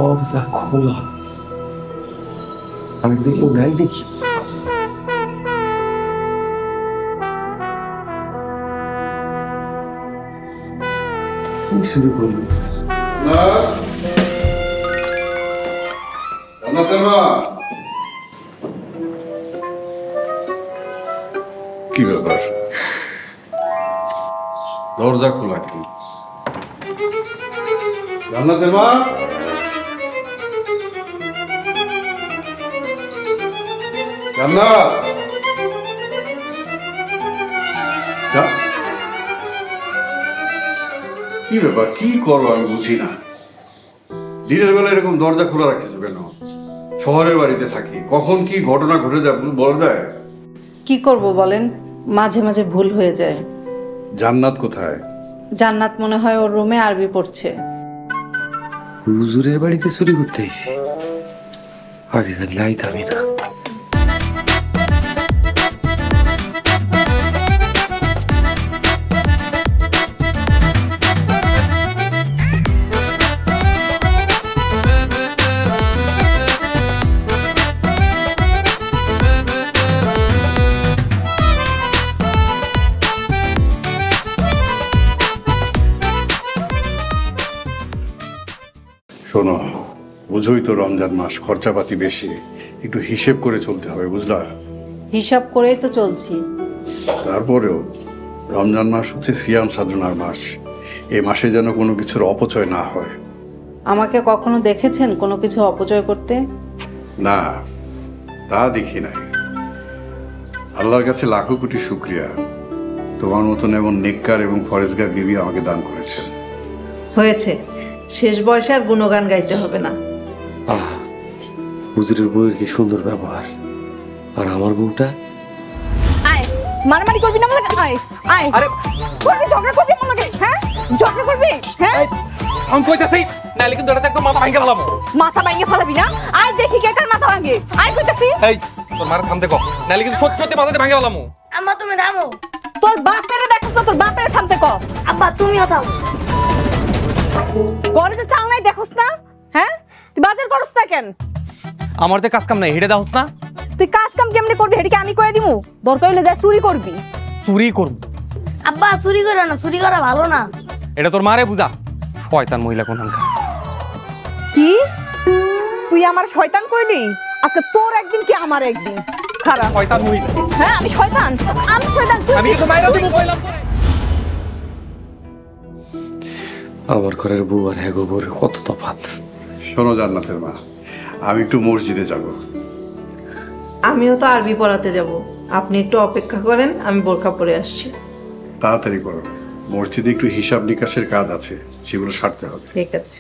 দরজা খোলা, আমি দেখি নাই দেখি। শুরু করলো কি ব্যাপার? দরজা খোলা কি? জান্নাতের মা, জান্নাত, কি ব্যাপার? কি করো আমি বুঝি না। দিনের বেলা এরকম দরজা খোলা রাখতেছো কেন? শহরের বাড়িতে থাকি, কখন কি ঘটনা ঘটে যায় বলে দেয়? কি করব বলেন, মাঝে মাঝে ভুল হয়ে যায়। জান্নাত কোথায়? জান্নাত মনে হয় ওর রুমে আরবি পড়ছে। হুজুরের বাড়িতে চুরি করতে আইছে, আগে জানলে আইতামই না। শোনো, বুঝোই তো রমজান মাস, খরচাপাতি বেশি, একটু হিসেব করে চলতে হবে, বুঝলা? হিসাব করেই তো চলছি। তারপরেও রমজান মাস হচ্ছে সিয়াম সাধনার মাস, এই মাসে যেন কোনো কিছুর অপচয় না হয়। আমাকে কখনো দেখেছেন কোনো কিছু অপচয় করতে? না, তা দেখি নাই। আল্লাহর কাছে লাখো কোটি শুকরিয়া, তোমার মতন এমন নেককার এবং ফরেজগার বিবি আমাকে দান করেছেন। হয়েছে, শেষ বয়সে আর গুণগান গাইতে হবে না। আহ, হুজুরের বউয়ের কি সুন্দর ব্যবহার, আর আমার বউটা। আয় মারামারি করবি না আমাকে, আয় আয়। আরে করবি, ঝগড়া করবি আমাকে? হ্যাঁ, ঝগড়া করবি? হ্যাঁ আমি কইতাছি, নাইলে কিন্তু এটা একদম মাথা ভাঙে ফেলাবো। মাথা ভাঙে ফেলাবি না? আয় দেখি কে কার মাথা ভাঙে। আয় কইতাছি। এই তোর মারা থামতে কও, নাইলে কিন্তু সত্যি সত্যি মাথাতে ভাঙে ফেলামু। আম্মা তুমি থামো। তোর বাপেরে দেখছ না, তোর বাপেরে থামতে কও। আব্বা তুমিও থামো। গড়িতে চাল নাই দেখছ না? হ্যাঁ, তুই বাজার করছ না কেন? আমার তো কাজ কাম নাই, হেডে দাওস না। তুই কাজ কাম কেমনে করবি হেডিকে আমি কয়ে দিমু? দরকার হইলে যা চুরি করবি। চুরি করব? আব্বা চুরি করো না, চুরি করা ভালো না। এটা তোর মারে বুঝা, শয়তান মহিলা কোনখানকার। কি তুই আমার শয়তান কইলি? আজকে তোর একদিন কি আমার একদিন। খারাপ শয়তান মহিলা। হ্যাঁ আমি শয়তান, আমি শয়তান। আমি কিন্তু মাইরা দিব কইলাম তোরে। আমার ঘরের বউ আর হ্যাগো বউর কত তফাৎ। শোনো জান্নাতের মা, আমি একটু মসজিদে যাব। আমিও তো আরবি পড়াতে যাব, আপনি একটু অপেক্ষা করেন, আমি বোরকা পরে আসছি। তাড়াতাড়ি করো, মসজিদে একটু হিসাব নিকাশের কাজ আছে, সেগুলো সারতে হবে। ঠিক আছে।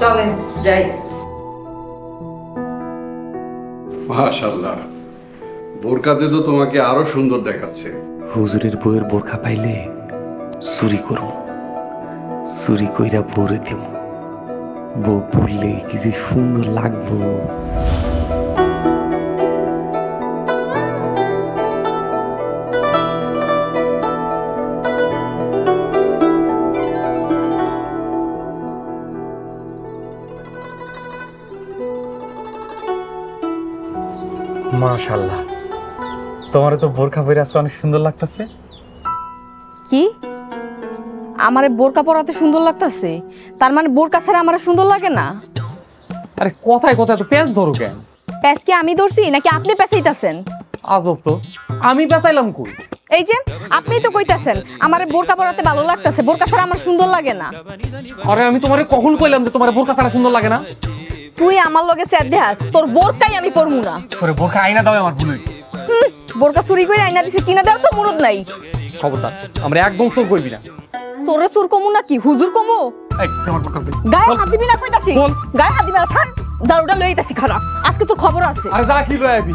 চলেন যাই। মাশাআল্লাহ, বোরকাতে তো তোমাকে আরো সুন্দর দেখাচ্ছে। হুজুরের বউয়ের বোরখা পাইলে চুরি করব, চুরি কইরা বউরে দেব, বউ পড়লে কি যে সুন্দর লাগবো। মাশাআল্লাহ, তোমার তো বোরখা পরে আজকে অনেক সুন্দর লাগতেছে। কি আমারে বোরকা পরাতে সুন্দর লাগতাছে? তার মানে বোরকা ছাড়া আমারে সুন্দর লাগে না? আরে কথায় কথায় তো পেঁচ ধরো কেন? প্যাচ কি আমি ধরছি নাকি আপনি পেঁচাইতাছেন? আজব তো, আমি পেঁচাইলাম কই? এই যে আপনিই তো কইতাছেন আমারে বোরকা পরাতে ভালো লাগতাছে, বোরকা ছাড়া আমার সুন্দর লাগে না। আরে আমি তোমারে কখন কইলাম যে তোমার বোরকা ছাড়া সুন্দর লাগে না? তুই আমার লগে চ্যাট দেখাস, তোর বোরকাই আমি পরমু না। তোরে বোরকা আইনা দাও, আমার ভুল হয়েছে। বোরকা চুরি করে আইনা দিছে, কিনা দেওয়ার তো মুরদ নাই। খবরদার, আমরা একদম চোর করবি না। তোরে চোর কমু নাকি হুজুর কমু? এই আমার বোরকা দে। গায়ে হাত দিবি না কইতাছি, বল। গায়ে হাত দিবি না। ছাড়, দারুটা লই আইতাছি খারাপ, আজকে তোর খবর আছে। আরে যা, কি লয়ে আইবি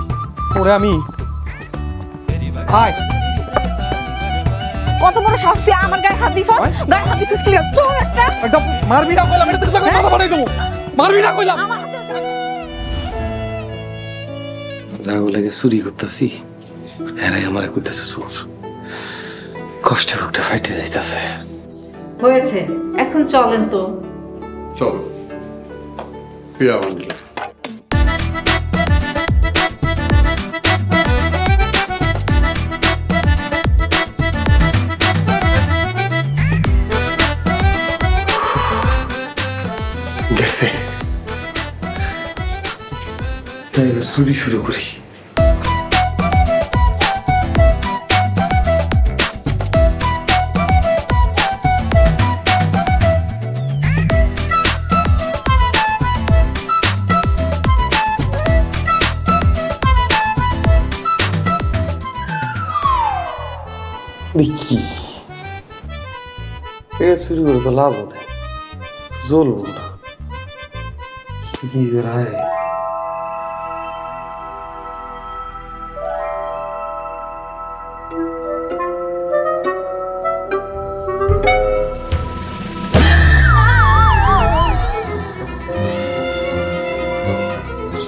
ওরে আমি। আয় কত বড় সাহস তুই আমার গায়ে হাত দিছস? গায়ে হাত দিছস কি চোর একটা? একদম মারবি না কইলাম, এটা তোকে মাথা বাড়াই দেবো। মারবি না কইলাম। আমার হাতে যাও লাগে চুরি করতেছি, এরাই আমার কইতেছে চোর। কষ্টে বুকটা ফাইটে যাইতেছে। হয়েছে, এখন চলেন তো। চলো প্রিয়া বান্ধবী। গেছে, চুরি শুরু করি। কি এটা চুরি করে তো লাভ নাই, জ্বলবো না। কি যে রায়,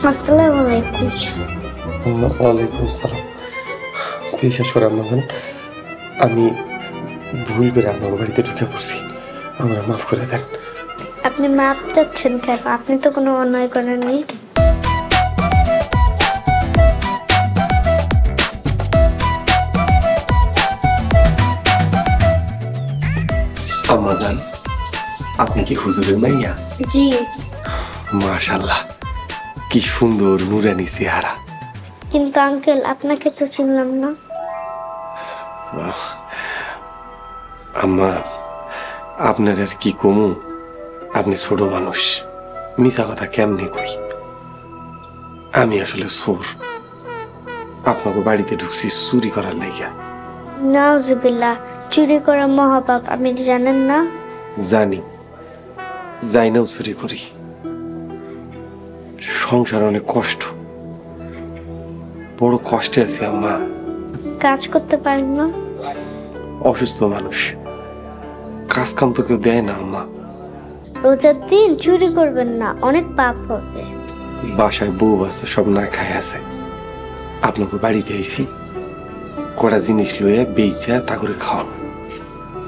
আসসালামু আলাইকুম। ওয়ালাইকুম আসসালাম। বিশ্বাস করে আম্মাজান, আমি ভুল করে আপনার বাড়িতে ঢুকে পড়ছি, আমার মাফ করে দেন। আপনি মাপ চাচ্ছেন কেন? আপনি তো কোনো অন্যায় করেননি। আম্মাজান, আপনি কি হুজুরের মাইয়া? জি। মাশাআল্লাহ, কি সুন্দর নুরানি চেহারা। কিন্তু আঙ্কেল, আপনাকে তো চিনলাম না। আম্মা, আপনার আর কি কমু, আপনি ছোট মানুষ, মিছা কথা কেমনে কই। আমি আসলে চোর, আপনাকে বাড়িতে ঢুকছি চুরি করার লাইগা। নাউজুবিল্লাহ, চুরি করা মহাপাপ, আপনি জানেন না? জানি, যাই নাও চুরি করি। সংসার অনেক কষ্ট, বড় কষ্টে আছি আম্মা। কাজ করতে পারেন না? অসুস্থ মানুষ, কাজ কাম তো কেউ দেয় না আম্মা। রোজার দিন চুরি করবেন না, অনেক পাপ হবে। বাসায় বউ বাচ্চা সব না খায় আছে, আপনাকে বাড়িতে আইছি, কড়া জিনিস লইয়া বেচা তা করে খাওয়ান।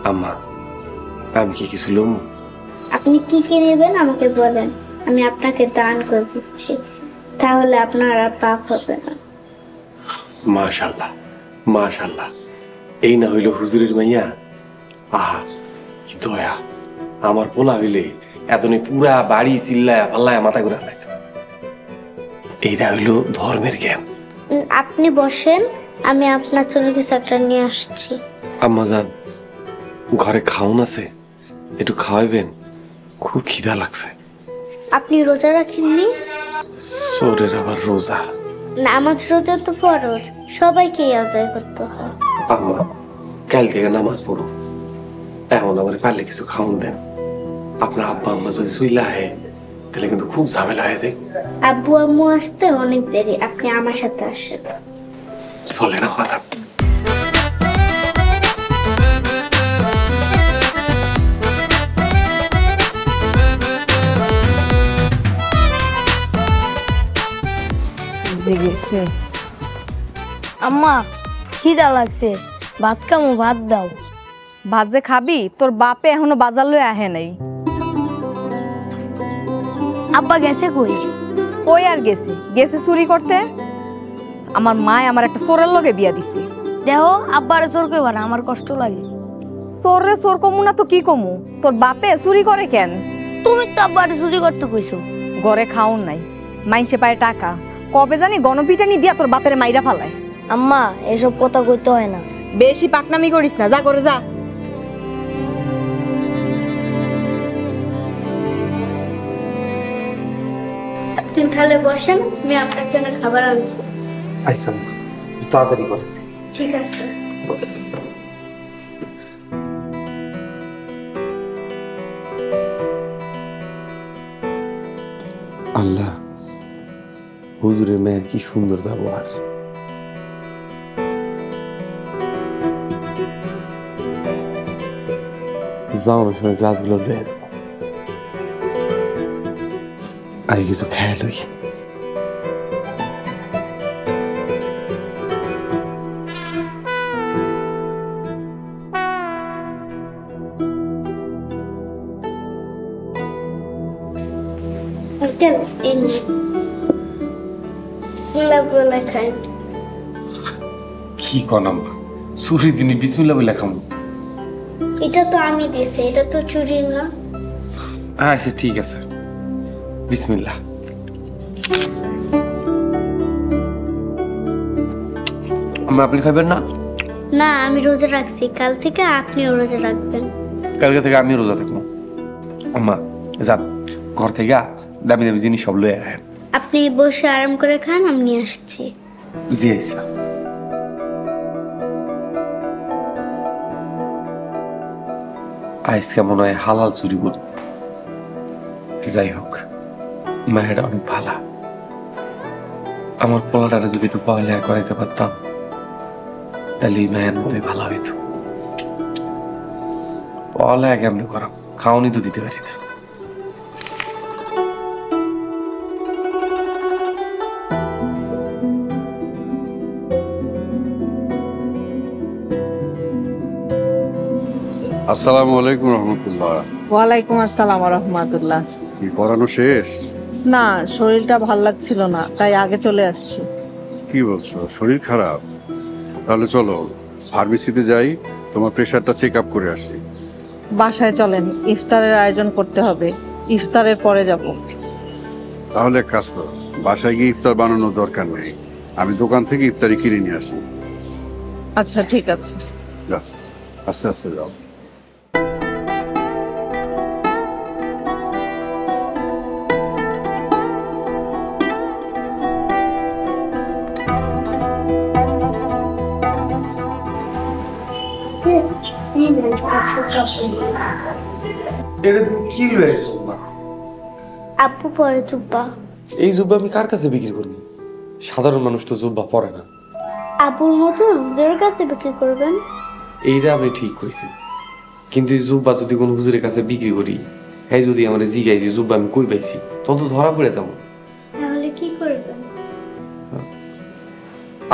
আম্মা, আমি কি কিছু লম? আপনি কি কি নেবেন আমাকে বলেন, আমি আপনাকে দান করে দিচ্ছি, তাহলে আপনার আর পাপ হবে না। মাশাআল্লাহ, মাশাআল্লাহ, এই না হইল হুজুরের মাইয়া। আহা, কি দয়া। আমার পোলা হইলে এতনি পুরা বাড়ি চিল্লায়া পাল্লায়া মাথা ঘুরা লাগতো। এইটা হইল ধর্মের জ্ঞান। আপনি বসেন, আমি আপনার জন্য কিছু একটা নিয়ে আসছি। আম্মা জান, ঘরে খাওন আছে, একটু খাওয়াইবেন, খুব খিদা লাগছে। আপনি রোজা রাখেননি? সোরের আবার রোজা? নামাজ রোজা তো ফরজ, সবাইকে আদায় করতে হয়। আম্মা, কাল থেকে নামাজ পড়ো, এখন আমার পারলে কিছু খাওন দেন। আপনার আব্বা আম্মা যদি শুইলা আহে তাহলে কিন্তু খুব ঝামেলা হয়ে যায়। আব্বু আম্মু আসতে অনেক দেরি, আপনি আমার সাথে আসেন। চলে না আম্মা জান। আম্মা, খিদা লাগছে, ভাত খামো, ভাত দাও। ভাত যে খাবি, তোর বাপে এখনো বাজার লয়ে আহে নাই। আব্বা গেছে কই? ওই আর গেছে, গেছে চুরি করতে। আমার মায় আমার একটা চোরের লগে বিয়া দিছে। দেখো, আব্বারে চোর কইবা না, আমার কষ্ট লাগে। চোরে চোর কমু না তো কি কমু? তোর বাপে চুরি করে কেন? তুমি তো আব্বারে চুরি করতে কইছো। ঘরে খাওন নাই, মাইনসে পায় টাকা, কবে জানি গণপিটানি দিয়া তোর বাপের মাইরা ফালায়। আম্মা, এসব কথা কইতে হয় না। বেশি পাকনামি করিস না, যা করে যা। আপনি তাহলে বসেন, আমি আপনার জন্য খাবার আনছি। আইসা তাড়াতাড়ি কর। ঠিক আছে। আল্লাহ, হুজুরের মেয়ের কি সুন্দর ব্যবহার। যাওয়ানোর সময় গ্লাসগুলো লয়ে যাবো, আগে কিছু খেয়ে লই। আঙ্কেল এই নিন। বিসমিল্লাহ বলে খান। কি কনাম সুরি যিনি বিসমিল্লাহ বলে খামু? এটা তো আমি দিয়েছি, এটা তো চুরি না। আচ্ছা ঠিক আছে, বিসমিল্লাহ। আম্মা আপনি খাবেন না? না, আমি রোজা রাখছি, কাল থেকে আপনিও রোজা রাখবেন। কালকে থেকে আমি রোজা থাকবো। আম্মা যান, ঘর থেকে দামি দামি জিনিস সব লয়ে আয়েন। আপনি বসে আরাম করে খান, আমি নিয়ে আসছি। জি আইসা। আইসকা মনে হয় হালাল চুরি করি। যাই হোক, মায়েরা অনেক ভালা। আমার পোলাটারে যদি একটু পড়ালেখা করাইতে পারতাম তাহলে এই মায়ের মতোই ভালো হইতো। পড়ালেখা কেমনি করাম, খাওয়ানি তো দিতে পারি না। আসসালামু আলাইকুম রহমতুল্লাহ। ওয়ালাইকুম আসসালাম রহমতুল্লাহ। কি পড়ানো শেষ? না, শরীরটা ভাল লাগছিল না, তাই আগে চলে আসছি। কি বলছো, শরীর খারাপ? তাহলে চলো ফার্মেসিতে যাই, তোমার প্রেশারটা চেক আপ করে আসি। বাসায় চলেন, ইফতারের আয়োজন করতে হবে, ইফতারের পরে যাব। তাহলে এক কাজ করো, বাসায় গিয়ে ইফতার বানানোর দরকার নেই, আমি দোকান থেকে ইফতারি কিনে নিয়ে আসি। আচ্ছা ঠিক আছে। যাও, আস্তে আস্তে যাও। এটা তুমি কি লয়েছো মা? আপু পরে জুব্বা। এই জুব্বা আমি কার কাছে বিক্রি করবো? সাধারণ মানুষ তো জুব্বা পরে না। আপুর মতো হুজুরের কাছে বিক্রি করবেন? এইটা আপনি ঠিক কইছেন, কিন্তু এই জুব্বা যদি কোনো হুজুরের কাছে বিক্রি করি, হ্যাঁ যদি আমার জিগাই যে জুব্বা আমি কই পাইছি, তখন তো ধরা পড়ে যাবো। তাহলে কি করবেন?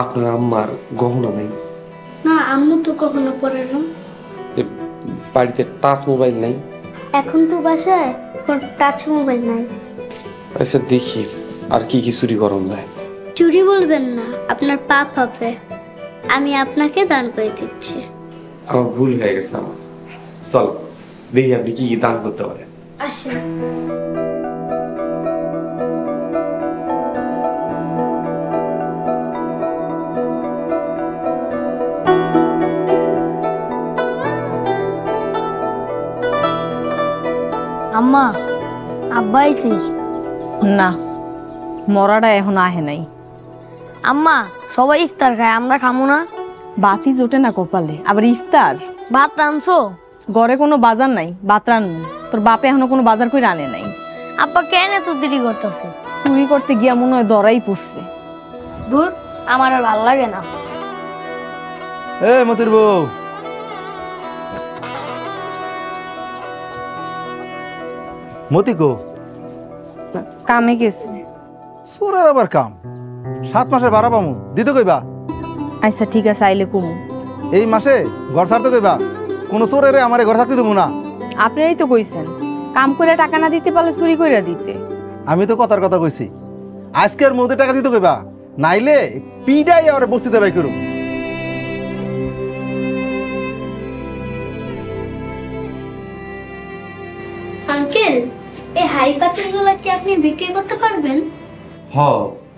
আপনার আম্মার গহনা নাই? না, আম্মু তো কখনো পরে না। এ, বাড়িতে টাচ মোবাইল নাই? এখন তো বাসায় কোনো টাচ মোবাইল নাই। আচ্ছা দেখি আর কি কি চুরি করন যায়। চুরি বলবেন না, আপনার পাপ হবে। আমি আপনাকে দান করে দিচ্ছি। আমার ভুল হয়ে গেছে আমার। চল দেখি আপনি কি কি দান করতে পারেন। আসেন। আম্মা, আব্বা আইছে? না, মরাটা এখন আহে নাই। আম্মা, সবাই ইফতার খায়, আমরা খামো না? বাতি জোটে না কপালে, আবার ইফতার? ভাত রানছো? ঘরে কোনো বাজার নাই, ভাত রান্না। তোর বাপে এখনো কোনো বাজার করে আনে নাই। আব্বা কেন এত দেরি করতেছে? চুরি করতে গিয়া মনে হয় ধরাই পড়ছে। দূর, আমার আর ভাল লাগে না। এ মতির বউ, মতি কো? কামে গেছে। সোরার আবার কাম? 7 মাসের ভাড়া পামু, দিতে কইবা? আচ্ছা ঠিক আছে, আইলে কুমু। এই মাসে ঘর ছাড়তে কইবা, কোনো চোরেরে আমারে ঘর থাকতে দেবো না। আপনারাই তো কইছেন কাম করে টাকা না দিতে পারলে চুরি করে দিতে। আমি তো কথার কথা কইছি, আজকের মধ্যে টাকা দিতে কইবা, নাইলে পিডাই আর বস্তিতে বাই করুম। আঙ্কেল, এই হাড়ি পাতিলগুলো কি আপনি বিক্রি করতে পারবেন? হ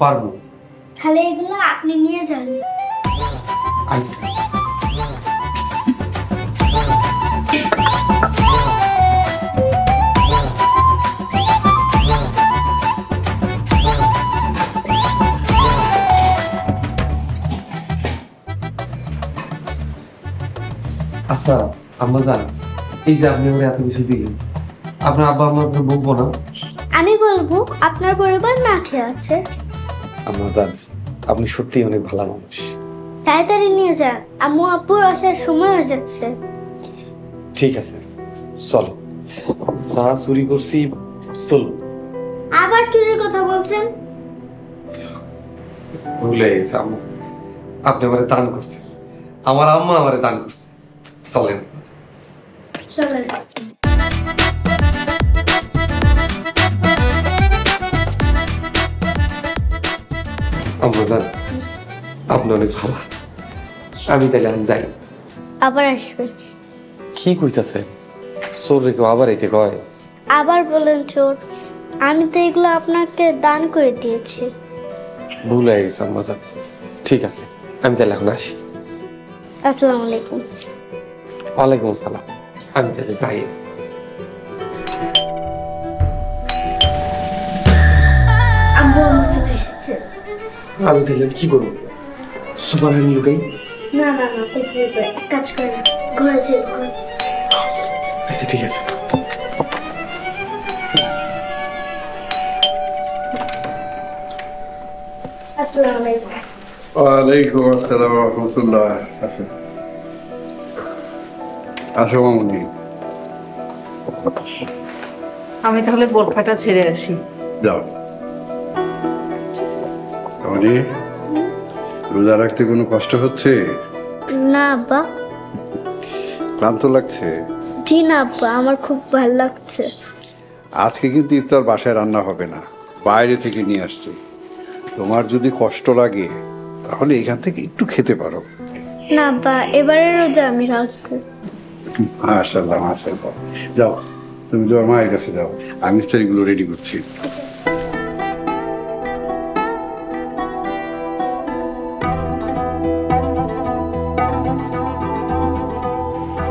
পারবো। তাহলে এগুলো আপনি নিয়ে যান। আচ্ছা আচ্ছা আম্মা জান, এই যে আপনি আমার এত কিছু দিলেন, আপনার আব্বা আমার বলবো না? আমি বলবো আপনার পরিবার না খেয়ে আছে। আম্মা জান, আপনি সত্যিই অনেক ভালো মানুষ। তাড়াতাড়ি নিয়ে যান, আম্মু আব্বুর আসার সময় হয়ে যাচ্ছে। ঠিক আছে, চলো। যা চুরি করছি, চলো। আবার চুরির কথা বলছেন? ভুলে গেছে আম্মা, আপনি আমারে দান করছেন, আমার আম্মা আমারে দান করছে। চলেন। চলেন। আম্মা জান, আপনি অনেক ভালো। আমি তাহলে আজ যাই। আবার আসবে? কি কইতাছে? চোর রেখে আবার এতে কয়? আবার বলেন চোর? আমি তো এগুলো আপনাকে দান করে দিয়েছি। ভুল হয়ে গেছে আম্মা জান। ঠিক আছে, আমি তাহলে এখন আসি। আসসালামু আলাইকুম। ওয়ালাইকুম আসসালাম। আমি তাহলে যাই। আম্মু আম্মু চলে এসেছে। আমি তাহলে কি করবো? সুপার হ্যান্ড লুকাই? না না না, তাই কি হবে? এক কাজ করে ঘরে যাই, ঘরে। আচ্ছা ঠিক আছে। আসসালামু আলাইকুম। ওয়ালাইকুম আসসালাম রহমতুল্লাহ। আসো আসো মামুনি। আমি তাহলে বোরখাটা ছেড়ে আসি। যাও মামুনি, রোজা রাখতে কোনো কষ্ট হচ্ছে? না আব্বা। ক্লান্ত লাগছে? জি না আব্বা, আমার খুব ভালো লাগছে। আজকে কিন্তু ইফতার বাসায় রান্না হবে না, বাইরে থেকে নিয়ে আসছি। তোমার যদি কষ্ট লাগে তাহলে এখান থেকে একটু খেতে পারো। না আব্বা, এবারে রোজা আমি রাখবো। মাশাআল্লাহ মাশাআল্লাহ। যাও, তুমি তোমার মায়ের কাছে যাও, আমি ইফতারিগুলো রেডি করছি।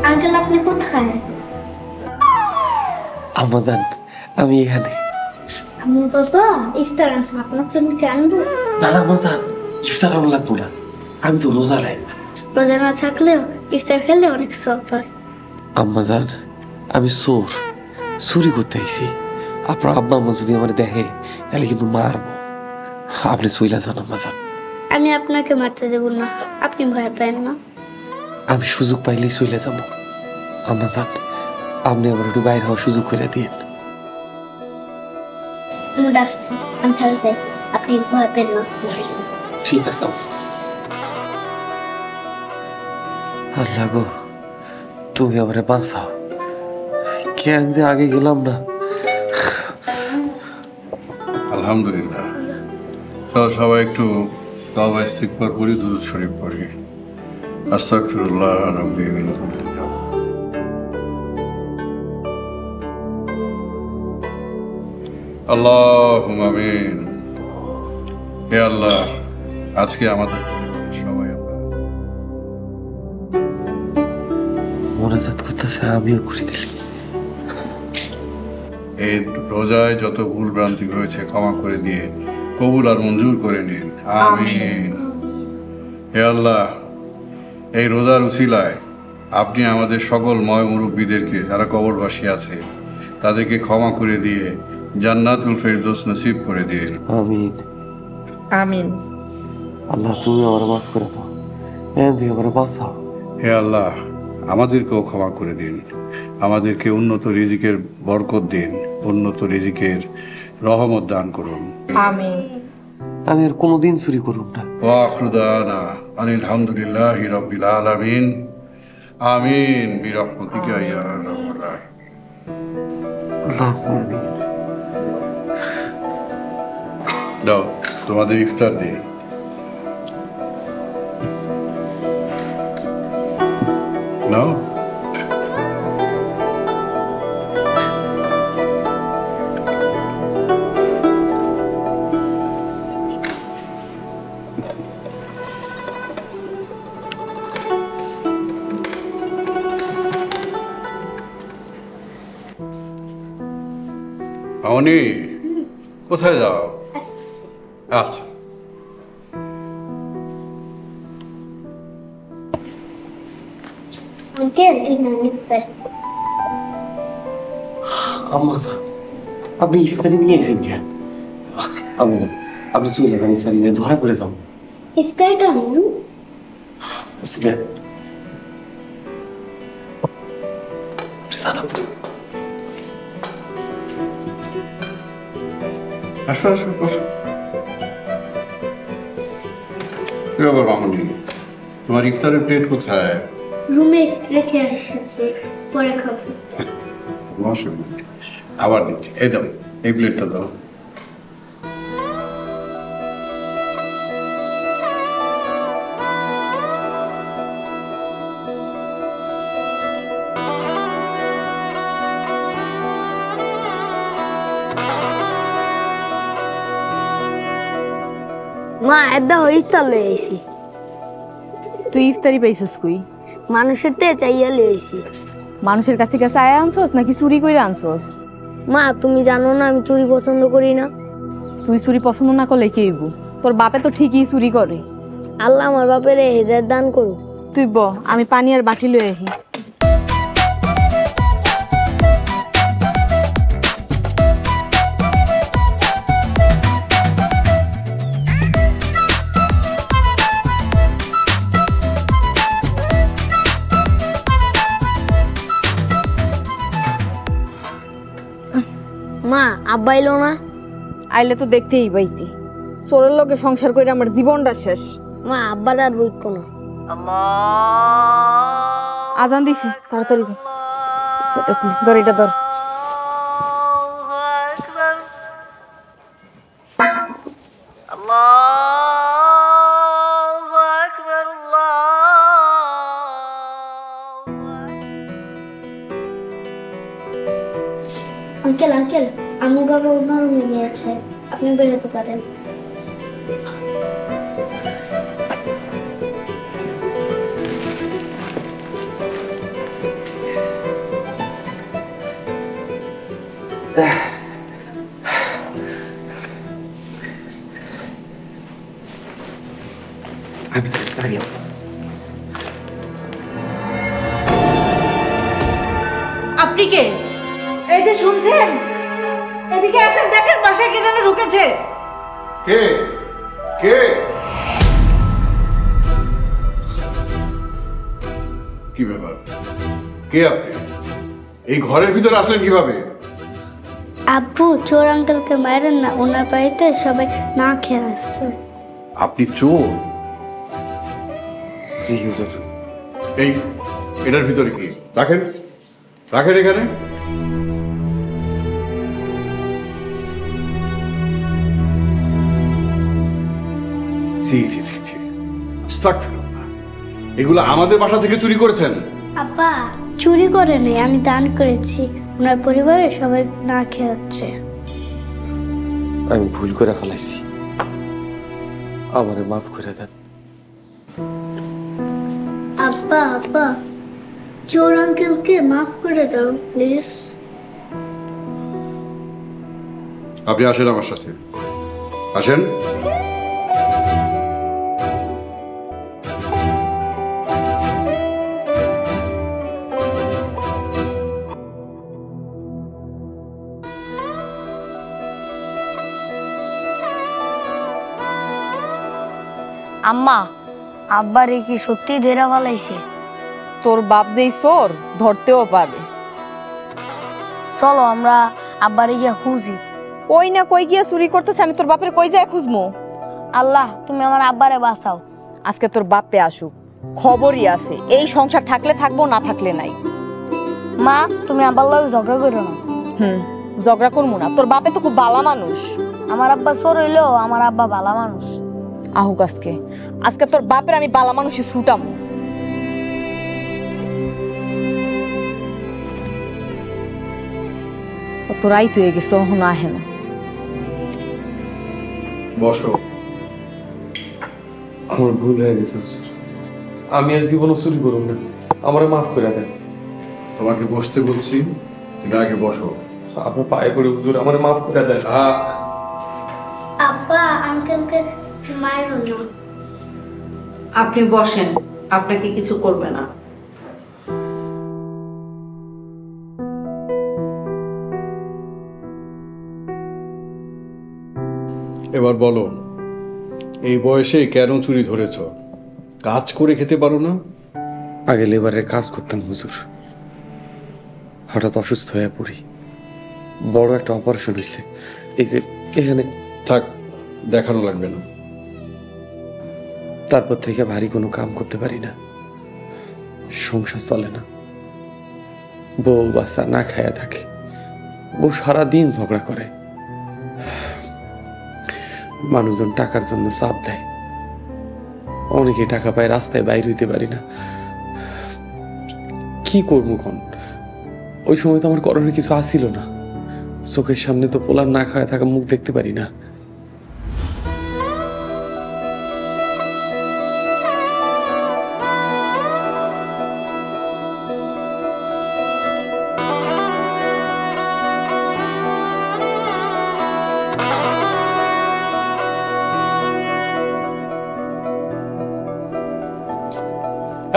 আঙ্কেল আপনি কোথায়? আম্মা জান, আমি এখানে। আমি বাবা ইফতার আনছি আপনার জন্য, কি আনবো? না না আম্মা জান, ইফতার আনো লাগবো না, আমি তো রোজা লাই। রোজা না থাকলেও ইফতার খেলে অনেক সওয়াব হয়। আম্মা জান, আমি চোর, চুরি করতে আইছি। আপনার আব্বা আম্মা যদি আমার দেখে তাহলে কিন্তু মারবো। আপনি চইলা যান আম্মা জান। আমি আপনাকে মারতে যাব না, আপনি ভয় পান না। আমি সুযোগ পাইলেই চইলা যাবো। আম্মা জান, আপনি আমার একটু বাইরে হওয়ার সুযোগ করে দিন। আমি ডাকছি, আমি তাহলে যাই, আপনি ভয় পেন না। ঠিক আছে। আল্লাহ গো, তুমি আমারে বাঁচাও। কেন যে আগে গেলাম না। আলহামদুলিল্লাহ। চলো সবাই একটু তওবা ইস্তিগফার করি, দুরূদ শরীফ পড়ি। আস্তাগফিরুল্লাহ রাব্বি মিন কুল্লি যাম। আল্লাহুম্মা আমিন। হে আল্লাহ, আজকে আমাদের সবাই আমরা মোনাজাত করতেছে, আমিও করি দিলাম। এই রোজায় যত ভুল ভ্রান্তি হয়েছে ক্ষমা করে দিয়ে কবুল আর মঞ্জুর করে নিন। আমিন। হে আল্লাহ, এই রোজার উসিলায় আপনি আমাদের সকল ময় মুরব্বীদেরকে যারা কবরবাসী আছে তাদেরকে ক্ষমা করে দিয়ে জান্নাতুল ফেরদৌস নসিব করে দিন। আমিন। আমিন। আল্লাহ, তুমি আমার মাফ করে দাও, এখান থেকে আমার বাঁচাও। হে আল্লাহ, আমাদেরকেও ক্ষমা করে দিন, আমাদেরকে উন্নত রিজিকের বরকত দিন, উন্নত রিজিকের রহমত দান করুন। আমিন। আমি আর কোনোদিন চুরি করুন না। ওয়া আখিরু দাওয়ানা আনিল হামদুলিল্লাহি রাব্বিল আলামিন। আমিন বিরহমাতিকা ইয়া আরহামার রাহিমিন। আল্লাহুম্মা আমিন। দাও তোমাদের ইফতার দিই। নাও। মামনি, কোথায় যাও? আচ্ছা। আঙ্কেল এই না ইফতার। আম্মা যান, আপনি ইফতারি নিয়ে এসেছেন কেন? আমি আপনি চলে যান, ইফতারি নিয়ে ধরা পড়ে যান। ইফতারটা নিন। আচ্ছা দেন। আপনি যান, আপনি যান। আসো আসো বসো। কি ব্যাপার মামুনি, তোমার ইফতারের প্লেট কোথায়? রুমে রেখে এসেছি, পরে খাবো। অসুবিধা নেই, আবার দিচ্ছি। এই দাও, এই প্লেটটা দাও। মা এদা ইফতার লই আইছি। তুই ইফতারি পাইছস কই? মানুষের তে চাইয়া লই আইছি। মানুষের কাছ থেকে চায় আনছস নাকি চুরি করে আনছস? মা তুমি জানো না আমি চুরি পছন্দ করি না। তুই চুরি পছন্দ না করলে কি হইব? তোর বাপে তো ঠিকই চুরি করে। আল্লাহ আমার বাপের হেদায়েত দান করুক। তুই ব, আমি পানি আর বাটি লই আহি। মা আব্বা এলো না? আইলে তো দেখতেই পাইতি। চোরের লগে সংসার করে আমার জীবনটা শেষ। মা আব্বার আর বই কোনো। আজান দিছে, তাড়াতাড়ি যা। ধর এটা ধর। আঙ্কেল আঙ্কেল, আমি বাবা অন্য রুমে নিয়েছে, আপনি বেরোতে পারেন। আমি দাঁড়িয়ে আপনি কে? এই যে শুনছেন, এদিকে আসেন, দেখেন বাসায় কে যেন ঢুকেছে। কে কে? কি ব্যাপার, কে আপনি? এই ঘরের ভিতরে আসলেন কিভাবে? আব্বু, চোর আঙ্কেলকে মারেন না, ওনার বাড়িতে সবাই না খেয়ে আসছে। আপনি চোর? জি হুজুর। এই এটার ভিতরে কি রাখেন? রাখেন এখানে। জি জি জি জি, আস্তাগফিরুল্লাহ। এগুলো আমাদের বাসা থেকে চুরি করেছেন? আব্বা চুরি করে নেই, আমি দান করেছি, ওনার পরিবারের সবাই না খেয়ে যাচ্ছে। আমি ভুল করে ফেলাইছি, আমারে মাফ করে দেন। আব্বা আব্বা, চোর আঙ্কেলকে মাফ করে দাও প্লিজ। আপনি আসেন আমার সাথে, আসেন। আম্মা আব্বারে কি সত্যি ধরে ফেলাইছে? তোর বাপ যেই চোর, ধরতেও পারে। চলো আমরা আব্বারে গিয়া খুঁজি। ওই না কই গিয়া চুরি করতেছে, আমি তোর বাপের কই যায় খুঁজমু? আল্লাহ তুমি আমার আব্বারে বাঁচাও। আজকে তোর বাপে আসুক, খবরই আছে। এই সংসার থাকলে থাকবো, না থাকলে নাই। মা তুমি আব্বার লগে ঝগড়া করো না। ঝগড়া করবো না, তোর বাপে তো খুব ভালো মানুষ। আমার আব্বা চোর হইলেও আমার আব্বা ভালো মানুষ। আহুক আজকে, আজকে তোর বাপের আমি বালা মানুষই ছুটাম। তোর আই তুই গেছে, ওহন আহে না। বসো। আমার ভুল হয়ে গেছে হুজুর, আমি আর জীবনও চুরি করব না, আমারে মাফ করে দেন। তোমাকে বসতে বলছি, তুমি আগে বসো। আপনার পায়ে পড়ে হুজুর, আমারে মাফ করে দেন। আব্বা আঙ্কেলকে মারো না। আপনি বসেন, আপনাকে কিছু করবে না। এবার বলো, এই বয়সে কেন চুরি ধরেছ? কাজ করে খেতে পারো না? আগে লেবারের কাজ করতাম হুজুর, হঠাৎ অসুস্থ হয়ে পড়ি, বড় একটা অপারেশন হয়েছে, এই যে এখানে। থাক, দেখানো লাগবে না। তারপর থেকে ভারী কোনো কাম করতে পারি না, সংসার চলে না, বউ বাচ্চা না খায়া থাকে, বউ সারাদিন ঝগড়া করে, মানুষজন টাকার জন্য চাপ দেয়, অনেকে টাকা পায়, রাস্তায় বাইর হইতে পারি না, কি করবো কোন? ওই সময় তো আমার করণের কিছু আসিল না, চোখের সামনে তো পোলার না খাওয়া থাকা মুখ দেখতে পারি না।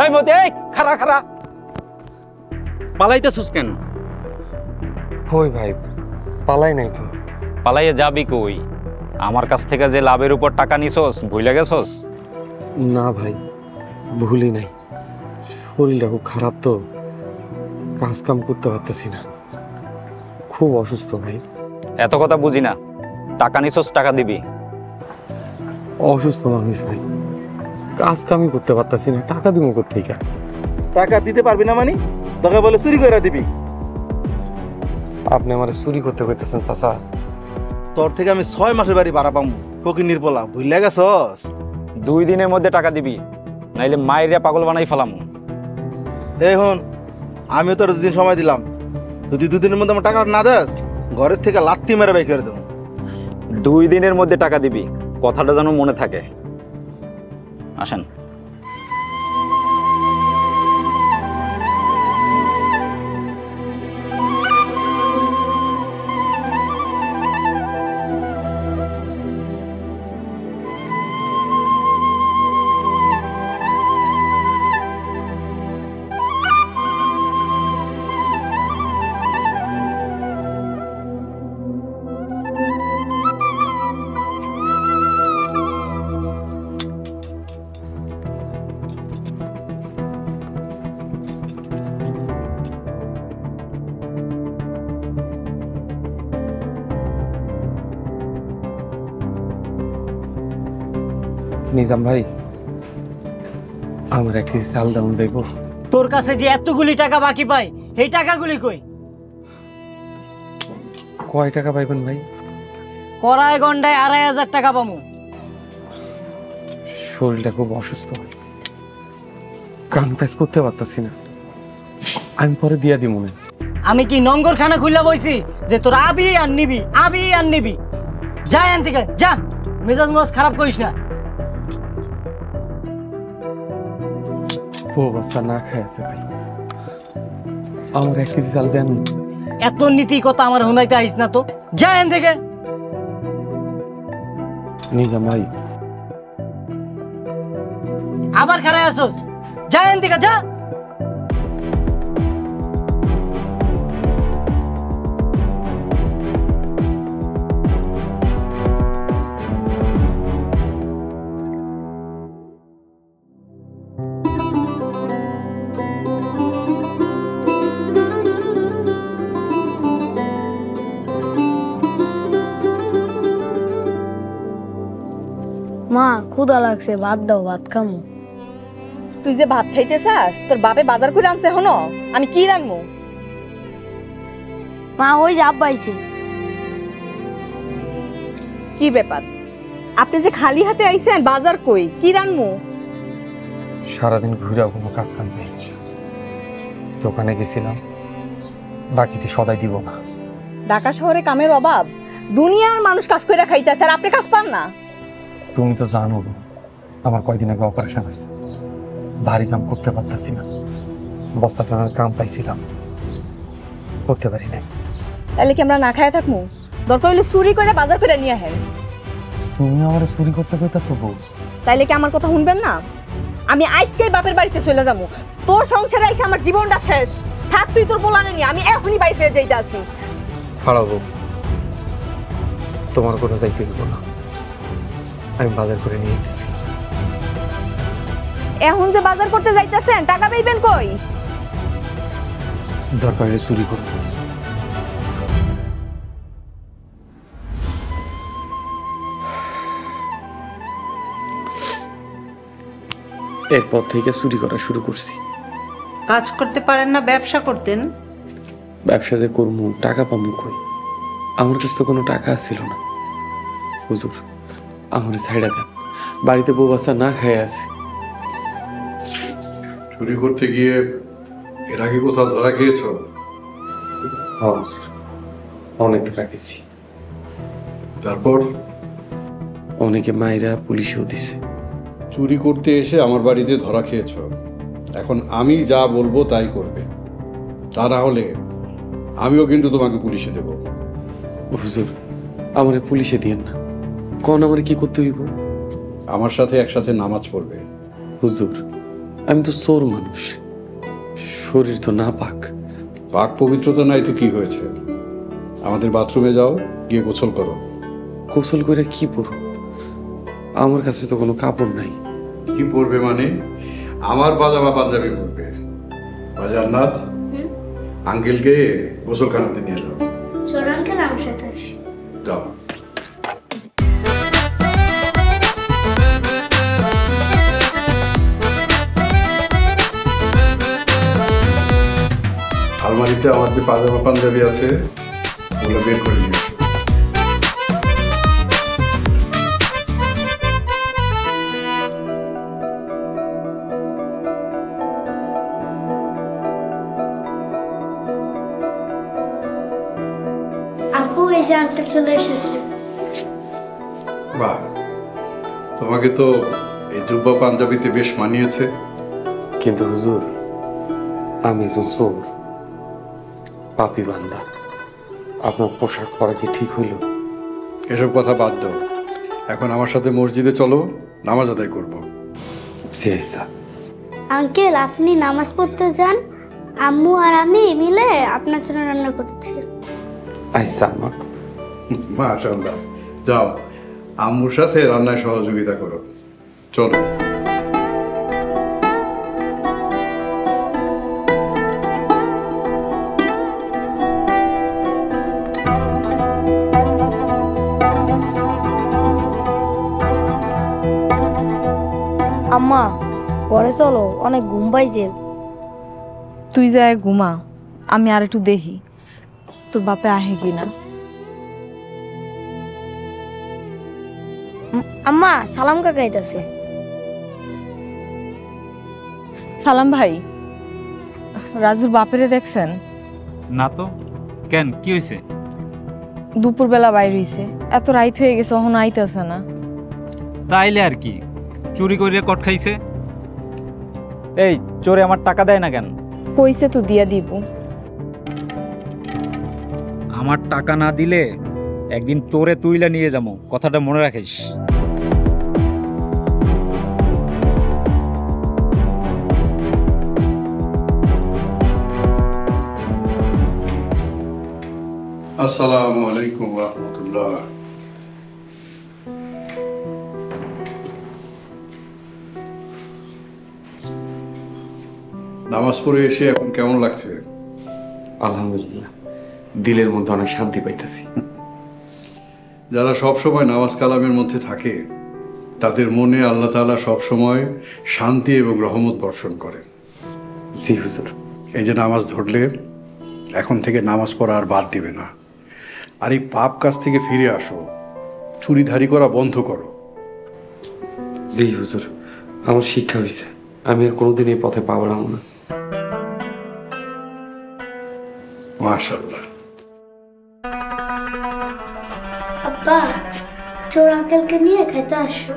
এই মতি, এই খারা খারা, পালাইতেছস কেন? কই ভাই, পালাই নাই তো। পালাইয়ে যাবি কই? আমার কাছ থেকে যে লাভের উপর টাকা নিছস ভুলে গেছস? না ভাই, ভুলি নাই, শরীরটা খুব খারাপ তো, কাজ কাম করতে পারতেছি না, খুব অসুস্থ ভাই। এত কথা বুঝি না, টাকা নিছস টাকা দিবি। অসুস্থ মানুষ ভাই, কাজ কামই করতে পারতেছি না, টাকা দিব কোত্থেকে? টাকা দিতে পারবি না মানে? তোকে বলে চুরি করে দিবি? আপনি আমার চুরি করতে কইতেছেন চাচা? তোর থেকে আমি 6 মাসের বাড়ি ভাড়া পাবো, ফকির পোলা, ভুলে গেছস? 2 দিনের মধ্যে টাকা দিবি, নাইলে মাইরে পাগল বানাই ফেলাম। এই হন, আমিও তোর 2 দিন সময় দিলাম, যদি 2 দিনের মধ্যে আমার টাকা না দেস, ঘরের থেকে লাত্তি মেরে বাই করে দেবো। 2 দিনের মধ্যে টাকা দিবি, কথাটা যেন মনে থাকে। আসেন। নিজাম ভাই, আমার 1 কেজি চাল দাম যাইব? তোর কাছে যে এতগুলি টাকা বাকি পাই, এই টাকাগুলি কই? কয় টাকা পাইবেন ভাই? কড়াই গন্ডায় 2,500 টাকা পামু। শরীরটা খুব অসুস্থ, কাম কাজ করতে পারতাছি না, আমি পরে দিয়া দিব মনে। আমি কি নঙ্গরখানা খুললা বইছি যে তোর আবি আর নিবি, আবি আর নিবি? যা এখান থেকে যা, মেজাজ মেজাজ খারাপ করিস না। বউ বাচ্চা না খাই আছে ভাই, আমার 1 কেজি চাল দেন। এত নীতি কথা আমার হুনাইতে আইস না তো, যা এখান থেকে। নিজাম ভাই, আবার খারাপ আসোস, যা এখান থেকে যা। মা ক্ষুধা লাগছে, ভাত দাও, ভাত খামু। তুই যে ভাত খাইতে চাস, তোর বাপে বাজার করে আনছে, হনো আমি কি রাখবো? মা ওই যে আব্বা আইছে। কি ব্যাপার, আপনি যে খালি হাতে আইছেন, বাজার কই, কি রানমু? সারাদিন ঘুরে কোনো কাজ কাম পাই, দোকানে গেছিলাম, বাকিতে সদাই দিব না। ঢাকা শহরে কামের অভাব, দুনিয়ার মানুষ কাজ করে খাইতেছে, আর আপনি কাজ পান না? তুমি তো জানো আমার কয়দিন আগে অপারেশন হয়েছে, ভারী কাম করতে পারতাছি না, বস্তা টানার কাম পাইছিলাম, করতে পারি না। তাহলে কি আমরা না খাইয়া থাকবো? দরকার হলে চুরি করে বাজার করে নিয়ে আসেন। তুমি আমার চুরি করতে কইতাছো বউ? তাইলে কি আমার কথা শুনবেন না? আমি আজকেই বাপের বাড়িতে চলে যাবো, তোর সংসারে এসে আমার জীবনটা শেষ। থাক তুই তোর বলানে নি, আমি এখনই বাড়ি ফিরে যাইতে আছি। খারাপ বউ, তোমার কথা যাইতে দিব না, আমি বাজার করে নিয়ে যেতেছি। এখন যে বাজার করতে যাইতেছেন টাকা পাইবেন কই? দরকার হলে চুরি করব। এরপর থেকে চুরি করা শুরু করছি। কাজ করতে পারেন না, ব্যবসা করতেন? ব্যবসা যে করবো, টাকা পাবো কই? আমার কাছে তো কোনো টাকা ছিল না। হুজুর, আমার ছাইড়া দেন, বাড়িতে বউ বাচ্চা না খায় আছে। চুরি করতে গিয়ে এর আগে কোথাও ধরা খেয়েছ? হ্যাঁ হুজুর, অনেক টাকা গেছি। তারপর? অনেকে মায়েরা পুলিশেও দিছে। চুরি করতে এসে আমার বাড়িতে ধরা খেয়েছ, এখন আমি যা বলবো তাই করবে, তা না হলে আমিও কিন্তু তোমাকে পুলিশে দেব। হুজুর, আমারে পুলিশে দিয়েন না, কোন আমারে কি করতে হইব? আমার সাথে একসাথে নামাজ পড়বে। হুজুর, আমি তো চোর মানুষ, শরীর তো না পাক। পাক পবিত্রতা নাই তো কি হয়েছে? আমাদের বাথরুমে যাও, গিয়ে গোসল করো। গোসল করে কি পরব? আমার কাছে তো কোনো কাপড় নাই। কি পরবে মানে? আমার পাজামা পাঞ্জাবি পরবে। জান্নাত, আঙ্কেলকে গোসলখানাতে নিয়ে যাও। চোর আঙ্কেল আমার সাথে আসে। যাও। আলমারিতে আমার যে পাজামা পাঞ্জাবি আছে ওগুলো বের করে নিয়ে এসো। আপু, এই যে আঙ্কেল চলে এসেছে। বাহ, তোমাকে তো এই জুব্বা পাঞ্জাবিতে বেশ মানিয়েছে। কিন্তু হুজুর, আমি একজন চোর, পাপী বান্দা, আপনার পোশাক পরা কি ঠিক হইল? এসব কথা বাদ দাও, এখন আমার সাথে মসজিদে চলো, নামাজ আদায় করবো। আঙ্কেল, আপনি নামাজ পড়তে যান, আম্মু আর আমি মিলে আপনার জন্য রান্না করছি। আচ্ছা মা। মাশাআল্লাহ, যাও আম্মুর সাথে রান্নায় সহযোগিতা করো। চলো। আম্মা, ঘরে চলো, অনেক ঘুম পাইছে। তুই যায় ঘুমা, আমি আর একটু দেখি তোর বাপে আহে কিনা। আম্মা, সালাম কাকা আইতাছে। সালাম ভাই, রাজুর বাপেরে দেখছেন? না তো, কেন কি হয়েছে? দুপুরবেলা বাইর হইছে, এত রাইত হয়ে গেছে, ওখানে আইতেছে না। তাইলে আর কি, চুরি করিয়া কট খাইছে। এই চোরে আমার টাকা দেয় না কেন? কইছে তো দিয়া দিব। আমার টাকা না দিলে একদিন তোরে তুইলা নিয়ে যাবো, কথাটা মনে রাখিস। আসসালামু আলাইকুম ওয়া রাহমাতুল্লাহ। নামাজ পড়ে এসে এখন কেমন লাগছে? আলহামদুলিল্লাহ, দিলের মধ্যে অনেক শান্তি পাইতেছি। যারা সব সময় নামাজ কালামের মধ্যে থাকে তাদের মনে আল্লাহ তাআলা সব সময় শান্তি এবং রহমত বর্ষণ করেন। জি হুজুর। এই যে নামাজ ধরলে, এখন থেকে নামাজ পড়া আর বাদ দিবে না, আর এই পাপ কাজ থেকে ফিরে আসো, চুরিধারি করা বন্ধ করো। জি হুজুর, আমার শিক্ষা হয়েছে, আমি আর কোনোদিন এই পথে পা বাড়াবো না। মাশাআল্লাহ। আব্বা, চোর আঙ্কেলকে নিয়ে খেতে আসো।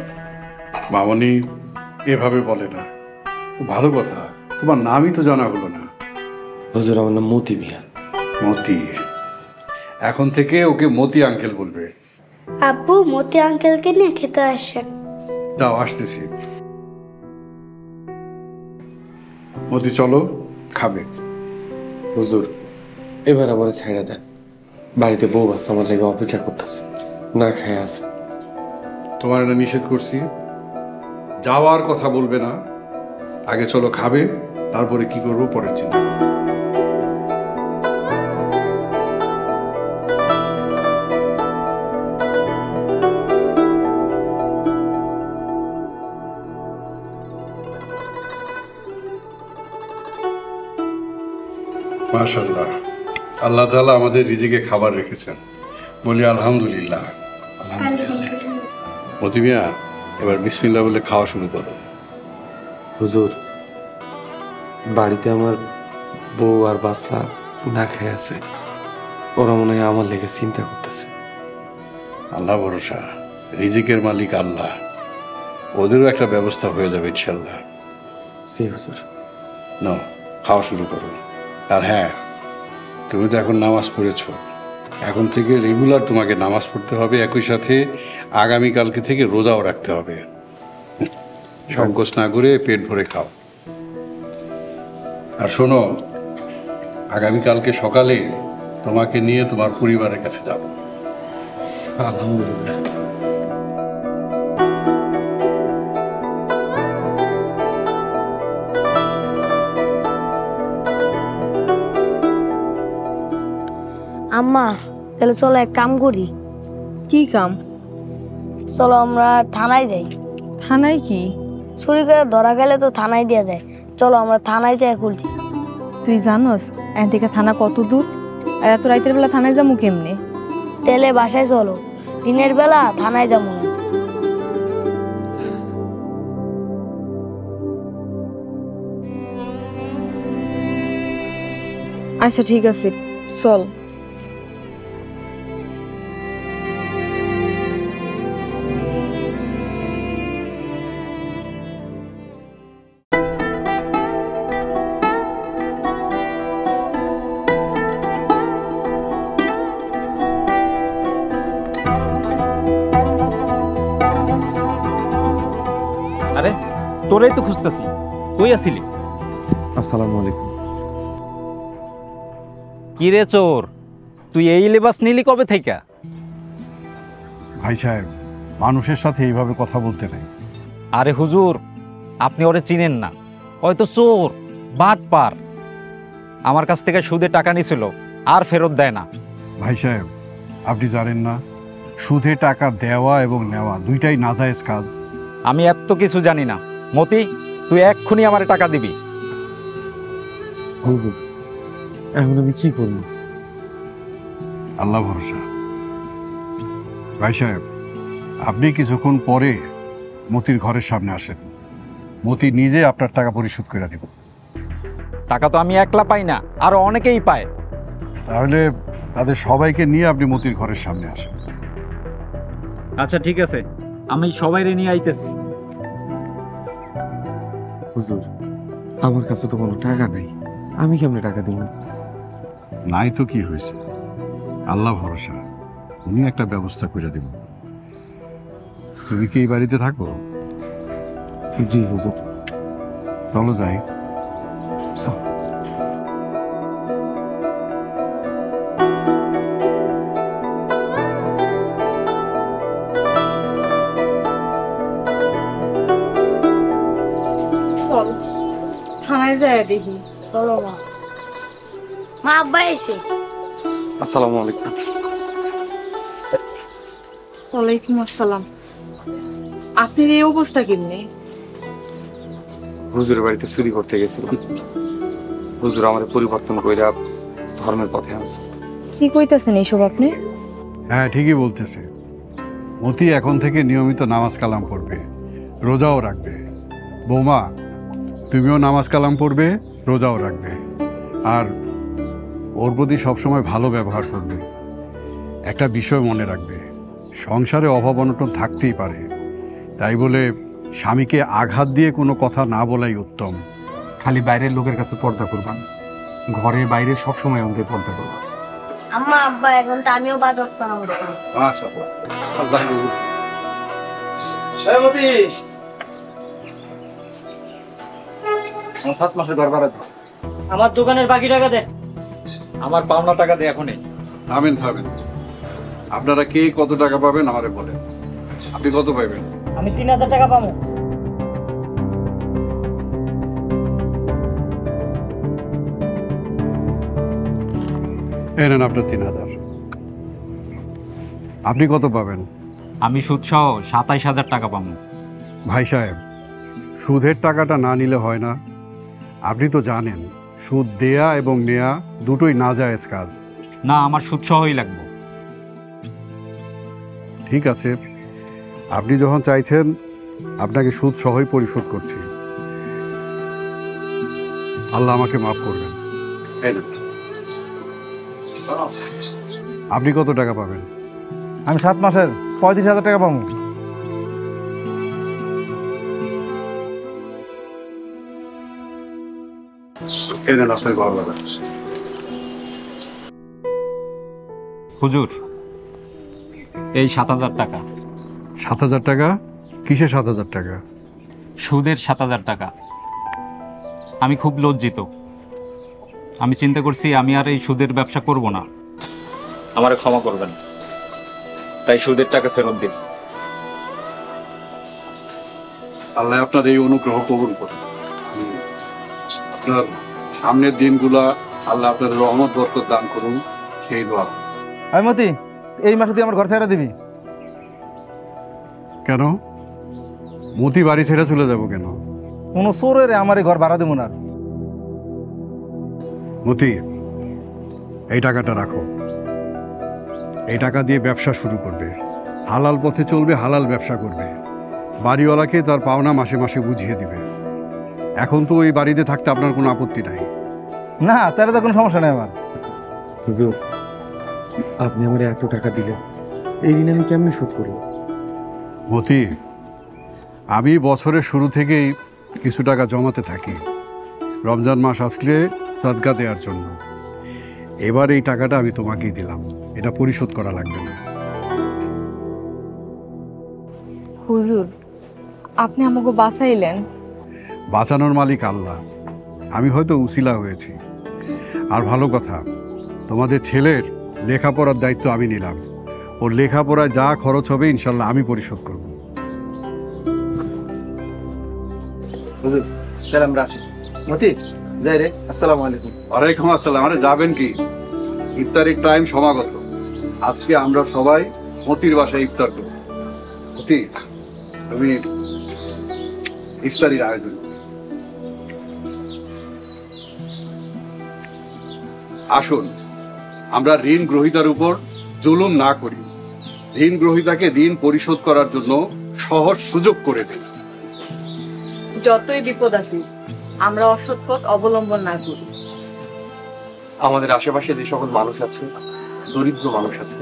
মামনি এভাবে বলে না, ভালো কথা, তোমার নামই তো জানা হলো না। হুজুর, আমার নাম মতি মিয়া। মতি, এখন থেকে ওকে মতি আঙ্কেল বলবে। আব্বু, মতি আঙ্কেলকে নিয়ে খেতে আসেন। দাও, আসতেছি। মতি চলো, খাবে। হুজুর, এবার আমার ছাইড়া দেন, বাড়িতে বউ বাচ্চা আমার লেগে অপেক্ষা করতেছে, না খায় আছে। তোমার এটা নিষেধ করছি, যাওয়ার কথা বলবে না। আগে চলো খাবে, তারপরে কি করবো পরের চিন্তা। মাশাআল্লাহ, আল্লাহ তাআলা আমাদের রিজিকে খাবার রেখেছেন, বলি আলহামদুলিল্লাহ। মতি মিয়া, এবার বিসমিল্লাহ বলে খাওয়া শুরু করো। হুজুর, বাড়িতে আমার বউ আর বাচ্চা না খেয়ে আছে, ওরা মনে হয় আমার লেগে চিন্তা করতেছে। আল্লাহ ভরসা, রিজিকের মালিক আল্লাহ, ওদেরও একটা ব্যবস্থা হয়ে যাবে ইনশাল্লাহ। জি হুজুর। নাও খাওয়া শুরু করো। আর হ্যাঁ, তুমি তো এখন নামাজ পড়েছো, এখন থেকে রেগুলার তোমাকে নামাজ পড়তে হবে, একই সাথে আগামীকালকে থেকে রোজাও রাখতে হবে। সংকোচ না করে পেট ভরে খাও। আর শোনো, আগামীকালকে সকালে তোমাকে নিয়ে তোমার পরিবারের কাছে যাব। আলহামদুলিল্লাহ। আম্মা, তাহলে চলো এক কাম করি। কি কাম? চলো আমরা থানায় যাই। থানায় কি? চুরি করে ধরা গেলে তো থানায় দিয়ে দেয়। চলো আমরা থানায় যাই খুলছি। তুই জানোস এখান থেকে থানা কত দূর? আর এত রাতের বেলা থানায় যাবো কেমনে? তেলে বাসায় চলো, দিনের বেলা থানায় যাবো না। আচ্ছা ঠিক আছে, চল। আরে তোরাই তো খুঁজতেছি, তুই আসিলি? আসসালামু আলাইকুম। কি রে চোর, তুই এই লেবাস নিলি কবে থেকে? ভাই সাহেব, মানুষের সাথে এইভাবে কথা বলতে নেই। আরে হুজুর, আপনি ওরে চিনেন না, হয়তো চোর, বাটপার। আমার কাছ থেকে সুদে টাকা নিছিল, আর ফেরত দেয় না। ভাই সাহেব, আপনি জানেন না, সুদে টাকা দেওয়া এবং নেওয়া দুইটাই নাজায়েজ কাজ। আমি এত কিছু জানি না। মতি, তুই এক্ষুনি আমার টাকা দিবি। হুজুর, এখন আমি কি করব? আল্লাহ ভরসা। ভাই সাহেব, আপনি কিছুক্ষণ পরে মতির ঘরের সামনে আসেন, মতি নিজে আপনার টাকা পরিশোধ করে দেব। টাকা তো আমি একলা পাই না, আরো অনেকেই পায়। তাহলে তাদের সবাইকে নিয়ে আপনি মতির ঘরের সামনে আসেন। আচ্ছা ঠিক আছে, আমি সবাইরে নিয়ে আইতেছি। হুজুর, আমার কাছে তো কোনো টাকা নাই, আমি কেমনে টাকা দিব? নাই তো কি হয়েছে, আল্লাহ ভরসা, উনি একটা ব্যবস্থা করে দেব। তুমি কি এই বাড়িতে থাকবো? জি হুজুর। চলো যাই। চল। চল থানায় যায় দেখি। চলো মা। মা, আব্বা এসে। আসসালামু আলাইকুম। ওয়ালাইকুম আসসালাম। আপনার এই অবস্থা কেমনে? হুজুরের বাড়িতে চুরি করতে গেছিলাম, হুজুর আমাদের পরিবর্তন কইরা ধর্মের পথে আনছে। কি কইতাছেন এইসব আপনি? হ্যাঁ, ঠিকই বলতেছে। মতি এখন থেকে নিয়মিত নামাজ কালাম পড়বে, রোজাও রাখবে। বৌমা, তুমিও নামাজ কালাম পড়বে, রোজাও রাখবে, আর ওর প্রতি সবসময় ভালো ব্যবহার করবে। একটা বিষয় মনে রাখবে, সংসারে অভাব অনটন থাকতেই পারে, তাই বলে স্বামীকে আঘাত দিয়ে কোনো কথা না বলাই উত্তম। খালি বাইরের লোকের কাছে পর্দা করবান, ঘরে বাইরে সবসময় আমাদের পর্দা করবা। আম্মা, আব্বা, এখন তো আমিও বাজার করতাম। আচ্ছা, মতি, আমার 7 মাসের ঘর ভাড়া দাও। আমার দোকানের বাকি টাকা দে। আমার পাওনা টাকা দে এখনই। থামেন থামেন, আপনারা কে কত টাকা পাবেন আমারে বলেন। আপনি কত পাইবেন? আমি 3000 টাকা পাবো। এই নেন আপনার 3000। আপনি কত পাবেন? আমি সুদসহ 27000 টাকা পাবো। ভাই সাহেব, সুদের টাকাটা না নিলে হয় না। আপনি তো জানেন সুদ দেয়া এবং নেয়া দুটোই নাজায়েজ কাজ। না, আমার সুদসহই লাগবে। ঠিক আছে, আপনি যখন চাইছেন আপনাকে সুদ সহই পরিশোধ করছি। আল্লাহ আমাকে মাফ করবেন। আপনি কত টাকা পাবেন? আমি 7 মাসের 35,000 টাকা পাবো। হুজুর, এই 7000 টাকা। 7000 টাকা? কিসের 7000 টাকা? সুদের 7000 টাকা। আমি খুব লজ্জিত। আমি চিন্তা করছি আমি আর এই সুদের ব্যবসা করব না। আমারে ক্ষমা করবেন, তাই সুদের টাকা ফেরত দিন। আল্লাহ আপনার এই অনুগ্রহ কবুল করুন। আপনার সামনের দিনগুলা আল্লাহ আপনার রহমত বরকত দান করুন, সেই দোয়া। আমি মতি, এই মাসে তুই আমার ঘর ছেড়ে দিবি। কেন? মতি বাড়ি ছেড়ে চলে যাব কেন? কোনো চোরের আমার এই ঘর ভাড়া দেবো না। মতি, এই টাকাটা রাখো। এই টাকা দিয়ে ব্যবসা শুরু করবে, হালাল পথে চলবে, হালাল ব্যবসা করবে। বাড়িওয়ালাকে তার পাওনা মাসে মাসে বুঝিয়ে দিবে। এখন তো ওই বাড়িতে থাকতে আপনার কোনো আপত্তি নাই। না, তাহলে তো কোনো সমস্যা নেই আমার। হুজুর, আপনি আমার এত টাকা দিলেন, এই ঋণ আমি কেমনে শোধ করব? মতি, আমি বছরের শুরু থেকেই কিছু টাকা জমাতে থাকি রমজান মাস আসলে সাদকা দেওয়ার জন্য। এবার এই টাকাটা আমি তোমাকেই দিলাম, এটা পরিশোধ করা লাগবে না। হুজুর, আপনি আমাকে বাঁচাইলেন। বাঁচানোর মালিক আল্লাহ, আমি হয়তো উসিলা হয়েছি। আর ভালো কথা, তোমাদের ছেলের লেখাপড়ার দায়িত্ব আমি নিলাম। ওর লেখাপড়ায় যা খরচ হবে ইনশাল্লাহ আমি পরিশোধ করব। হুজুর, সালাম রাখি। মতি, যাই রে। আসসালামু আলাইকুম। ওয়ালাইকুম আসসালাম। আরে যাবেন কি? ইফতারের টাইম সমাগত। আজকে আমরা সবাই মতির বাসায় ইফতার করব। মতি, তুমি ইফতারির আয়োজন। আসুন, আমরা ঋণ গ্রহীতার উপর জুলুম না করি। ঋণ গ্রহীতাকে ঋণ পরিশোধ করার জন্য সহজ সুযোগ করে দিই। যতই বিপদ আছে, আমরা অসৎ পথ অবলম্বন না করি। আমাদের আশেপাশে যে সকল মানুষ আছে, দরিদ্র মানুষ আছে,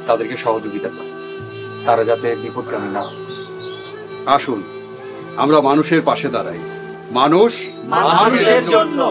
তাদেরকে সহযোগিতা করি, তারা যাতে বিপদগামী না হয়। আসুন, আমরা মানুষের পাশে দাঁড়াই। মানুষ মানুষের জন্য।